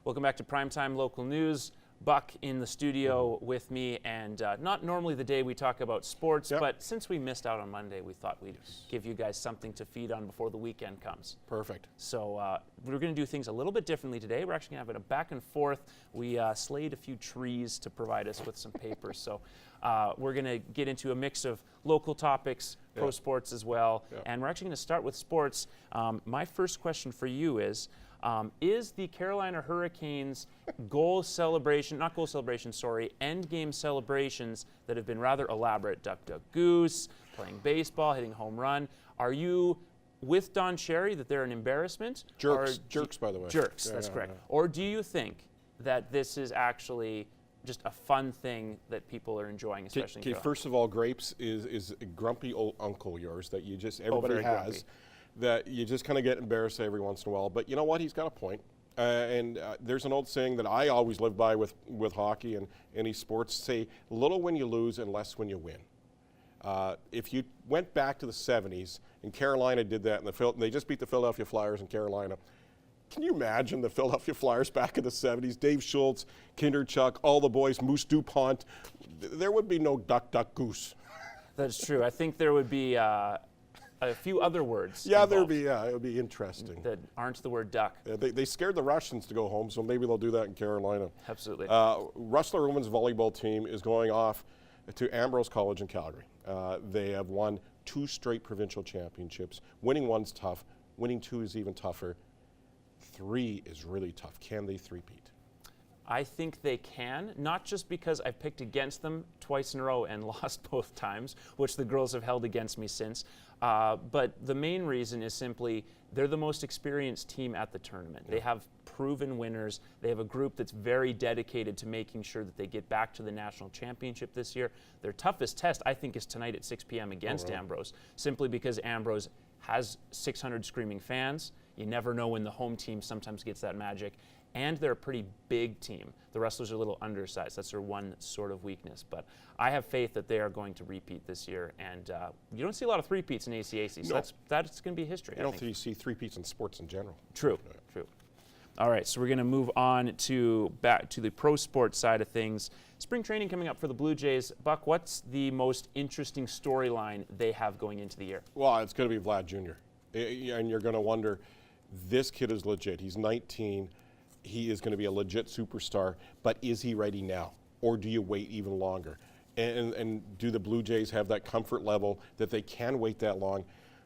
Welcome back to Primetime Local News. Buck in the studio with me, and not normally the day we talk about sports, but since we missed out on Monday, we thought we'd give you guys something to feed on before the weekend comes. Perfect. So we're going to do things a little bit differently today. We're actually going to have a back and forth. We slayed a few trees to provide us with some papers. So we're going to get into a mix of local topics, pro sports as well, and we're actually going to start with sports. My first question for you is the Carolina Hurricanes end game celebrations that have been rather elaborate, duck, duck, goose, playing baseball, hitting home run, are you with Don Cherry that they're an embarrassment? Jerks, by the way. Jerks, that's correct. Or do you think that this is actually just a fun thing that people are enjoying, especially in Carolina? First of all, Grapes is a grumpy old uncle yours that you just, everybody has. Grumpy. That you just kind of get embarrassed every once in a while. But you know what? He's got a point. And there's an old saying that I always live by with hockey and any sports, say little when you lose and less when you win. If you went back to the 70s, and Carolina did that, and they just beat the Philadelphia Flyers in Carolina. Can you imagine the Philadelphia Flyers back in the 70s? Dave Schultz, Kinderchuk, all the boys, Moose DuPont. There would be no duck, duck, goose. That's true. I think there would be a few other words. Yeah, it would be interesting. That aren't the word duck. They scared the Russians to go home, so maybe they'll do that in Carolina. Absolutely. Rustler women's volleyball team is going off to Ambrose College in Calgary. They have won 2 straight provincial championships. Winning one's tough. Winning 2 is even tougher. 3 is really tough. Can they three-peat? I think they can, not just because I've picked against them twice in a row and lost both times, which the girls have held against me since, but the main reason is simply they're the most experienced team at the tournament. They have proven winners. They have a group that's very dedicated to making sure that they get back to the national championship this year. Their toughest test, I think, is tonight at 6 p.m. against Ambrose, simply because Ambrose has 600 screaming fans. You never know when the home team sometimes gets that magic. And they're a pretty big team. The Rustlers are a little undersized. That's their one sort of weakness. But I have faith that they are going to repeat this year. And you don't see a lot of three-peats in ACAC, so that's going to be history. I don't think you see three-peats in sports in general. True, true. All right, so we're going to move on to back to the pro sports side of things. Spring training coming up for the Blue Jays. Buck, what's the most interesting storyline they have going into the year? Well, it's going to be Vlad Jr. And you're going to wonder, this kid is legit. He's 19. He is going to be a legit superstar, but is he ready now? Or do you wait even longer? And do the Blue Jays have that comfort level that they can wait that long?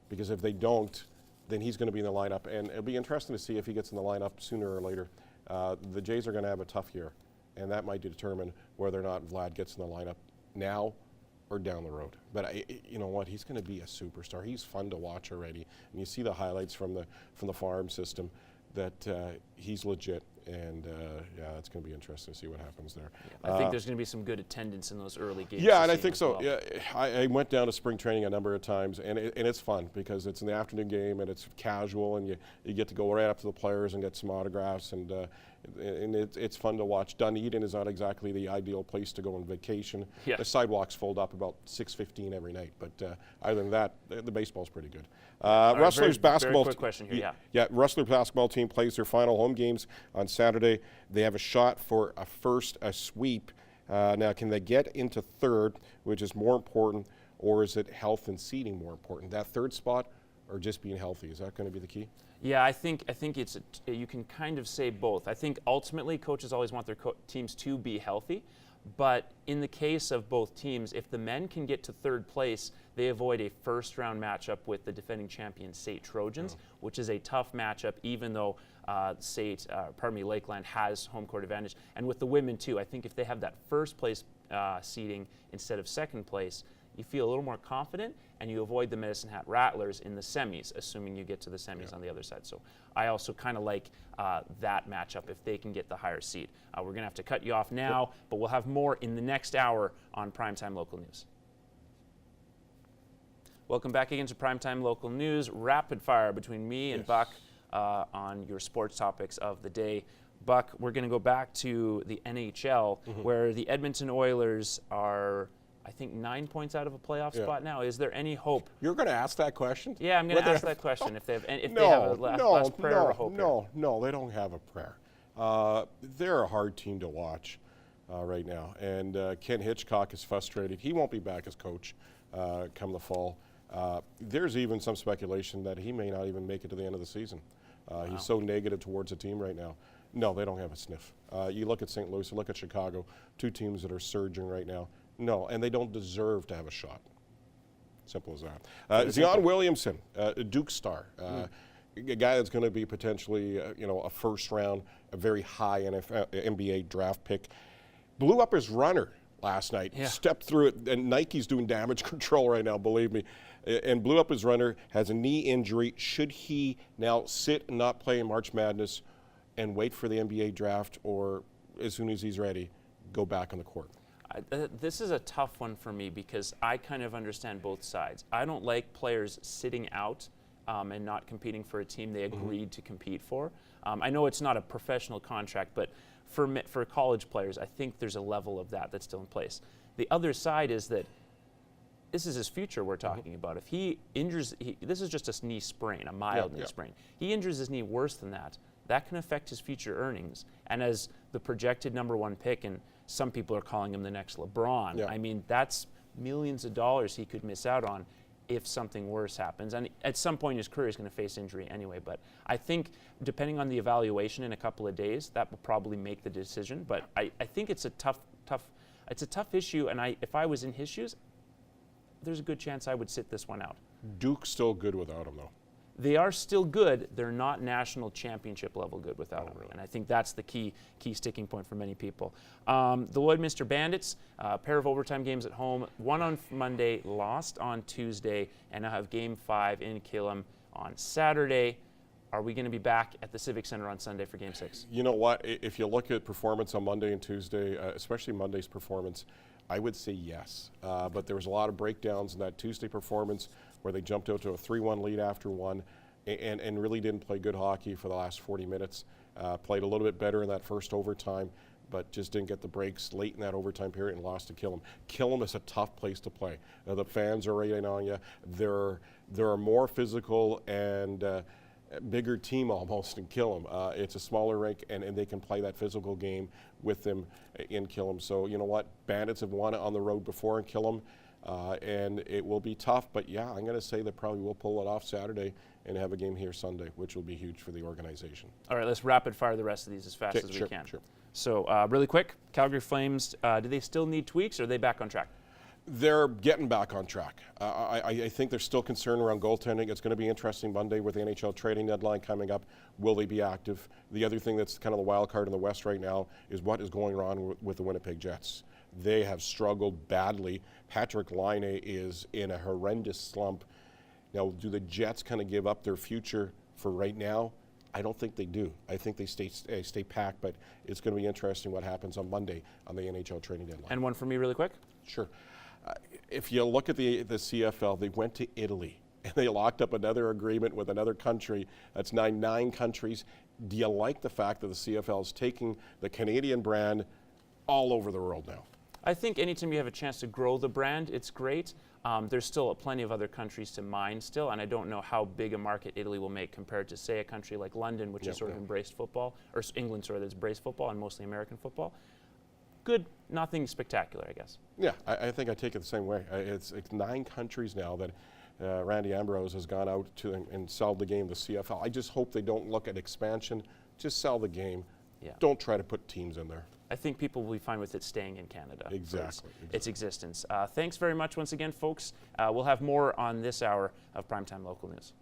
Because if they don't, then he's going to be in the lineup. And it'll be interesting to see if he gets in the lineup sooner or later. The Jays are going to have a tough year, and that might determine whether or not Vlad gets in the lineup now or down the road. But you know what? He's going to be a superstar. He's fun to watch already. And you see the highlights from the farm system that he's legit, and yeah, it's going to be interesting to see what happens there. Yeah, I think there's going to be some good attendance in those early games. Yeah, and I think so. Well. Yeah, I went down to spring training a number of times, and it's fun because it's an afternoon game and it's casual, and you get to go right up to the players and get some autographs, and it's fun to watch. Dunedin is not exactly the ideal place to go on vacation. Yeah. The sidewalks fold up about 6:15 every night, but other than that, the baseball's pretty good. Rustlers basketball. Very quick question here. Yeah, Rustlers basketball team plays their final home games on Saturday. They have a shot for a sweep. Now, can they get into third, which is more important, or is it health and seeding more important? That third spot, or just being healthy? Is that going to be the key? Yeah, I think it's you can kind of say both. I think ultimately coaches always want their teams to be healthy, but in the case of both teams, if the men can get to third place, they avoid a first-round matchup with the defending champion SAIT Trojans, which is a tough matchup, even though Lakeland has home court advantage. And with the women too, I think if they have that first place seeding instead of second place, you feel a little more confident, and you avoid the Medicine Hat Rattlers in the semis, assuming you get to the semis on the other side. So I also kind of like that matchup if they can get the higher seed. We're going to have to cut you off now, but we'll have more in the next hour on Primetime Local News. Welcome back again to Primetime Local News. Rapid fire between me and Buck on your sports topics of the day. Buck, we're going to go back to the NHL, where the Edmonton Oilers are, I think, 9 points out of a playoff spot now. Is there any hope? You're going to ask that question? Yeah, I'm going to ask that question. If they have a last prayer or hope. No, they don't have a prayer. They're a hard team to watch right now. And Ken Hitchcock is frustrated. He won't be back as coach come the fall. There's even some speculation that he may not even make it to the end of the season. He's so negative towards the team right now. No, they don't have a sniff. You look at St. Louis, you look at Chicago, two teams that are surging right now. No, and they don't deserve to have a shot. Simple as that. Zion Williamson, a Duke star, a guy that's going to be potentially, a first round, a very high NBA draft pick, blew up his runner last night, stepped through it, and Nike's doing damage control right now, believe me, and blew up his runner, has a knee injury. Should he now sit and not play in March Madness and wait for the NBA draft, or as soon as he's ready, go back on the court? This is a tough one for me because I kind of understand both sides. I don't like players sitting out and not competing for a team they agreed to compete for. I know it's not a professional contract, but for college players, I think there's a level of that's still in place. The other side is that this is his future we're talking about. If he injures, this is just a knee sprain, a mild knee sprain. He injures his knee worse than that. That can affect his future earnings. And as the projected #1 pick, and some people are calling him the next LeBron, I mean, that's millions of dollars he could miss out on if something worse happens. And at some point in his career, he's going to face injury anyway. But I think depending on the evaluation in a couple of days, that will probably make the decision. But I think it's a tough issue. And if I was in his shoes, there's a good chance I would sit this one out. Duke's still good without him, though. They are still good. They're not national championship level good without him. Really? And I think that's the key sticking point for many people. The Lloydminster Bandits, a pair of overtime games at home, won on Monday, lost on Tuesday, and now have Game 5 in Killam on Saturday. Are we going to be back at the Civic Center on Sunday for Game 6? You know what? If you look at performance on Monday and Tuesday, especially Monday's performance, I would say yes. But there was a lot of breakdowns in that Tuesday performance where they jumped out to a 3-1 lead after one and really didn't play good hockey for the last 40 minutes. Played a little bit better in that first overtime, but just didn't get the breaks late in that overtime period and lost to Killam. Killam is a tough place to play. The fans are raining on you. They're more physical and bigger team almost in Killam. It's a smaller rink, and they can play that physical game with them in Killam. So you know what? Bandits have won it on the road before in Killam, and it will be tough. But yeah, I'm going to say they probably will pull it off Saturday and have a game here Sunday, which will be huge for the organization. All right, let's rapid fire the rest of these as fast as we can. Sure. So really quick, Calgary Flames, do they still need tweaks, or are they back on track? They're getting back on track. I think there's still concern around goaltending. It's going to be interesting Monday with the NHL trading deadline coming up. Will they be active? The other thing that's kind of the wild card in the West right now is what is going on with the Winnipeg Jets. They have struggled badly. Patrick Laine is in a horrendous slump. Now, do the Jets kind of give up their future for right now? I don't think they do. I think they stay packed, but it's going to be interesting what happens on Monday on the NHL trading deadline. And one for me really quick? Sure. If you look at the CFL, they went to Italy and they locked up another agreement with another country. That's nine countries. Do you like the fact that the CFL is taking the Canadian brand all over the world now? I think anytime you have a chance to grow the brand, it's great. There's still plenty of other countries to mine still, and I don't know how big a market Italy will make compared to, say, a country like London, which has sort of embraced football, or England, sorry, that's embraced football and mostly American football. Good, nothing spectacular, I guess. Yeah, I think I take it the same way. It's 9 countries now that Randy Ambrose has gone out to and sold the game, the CFL. I just hope they don't look at expansion, just sell the game. Yeah. Don't try to put teams in there. I think people will be fine with it staying in Canada. Exactly. Its existence. Thanks very much once again, folks. We'll have more on this hour of Primetime Local News.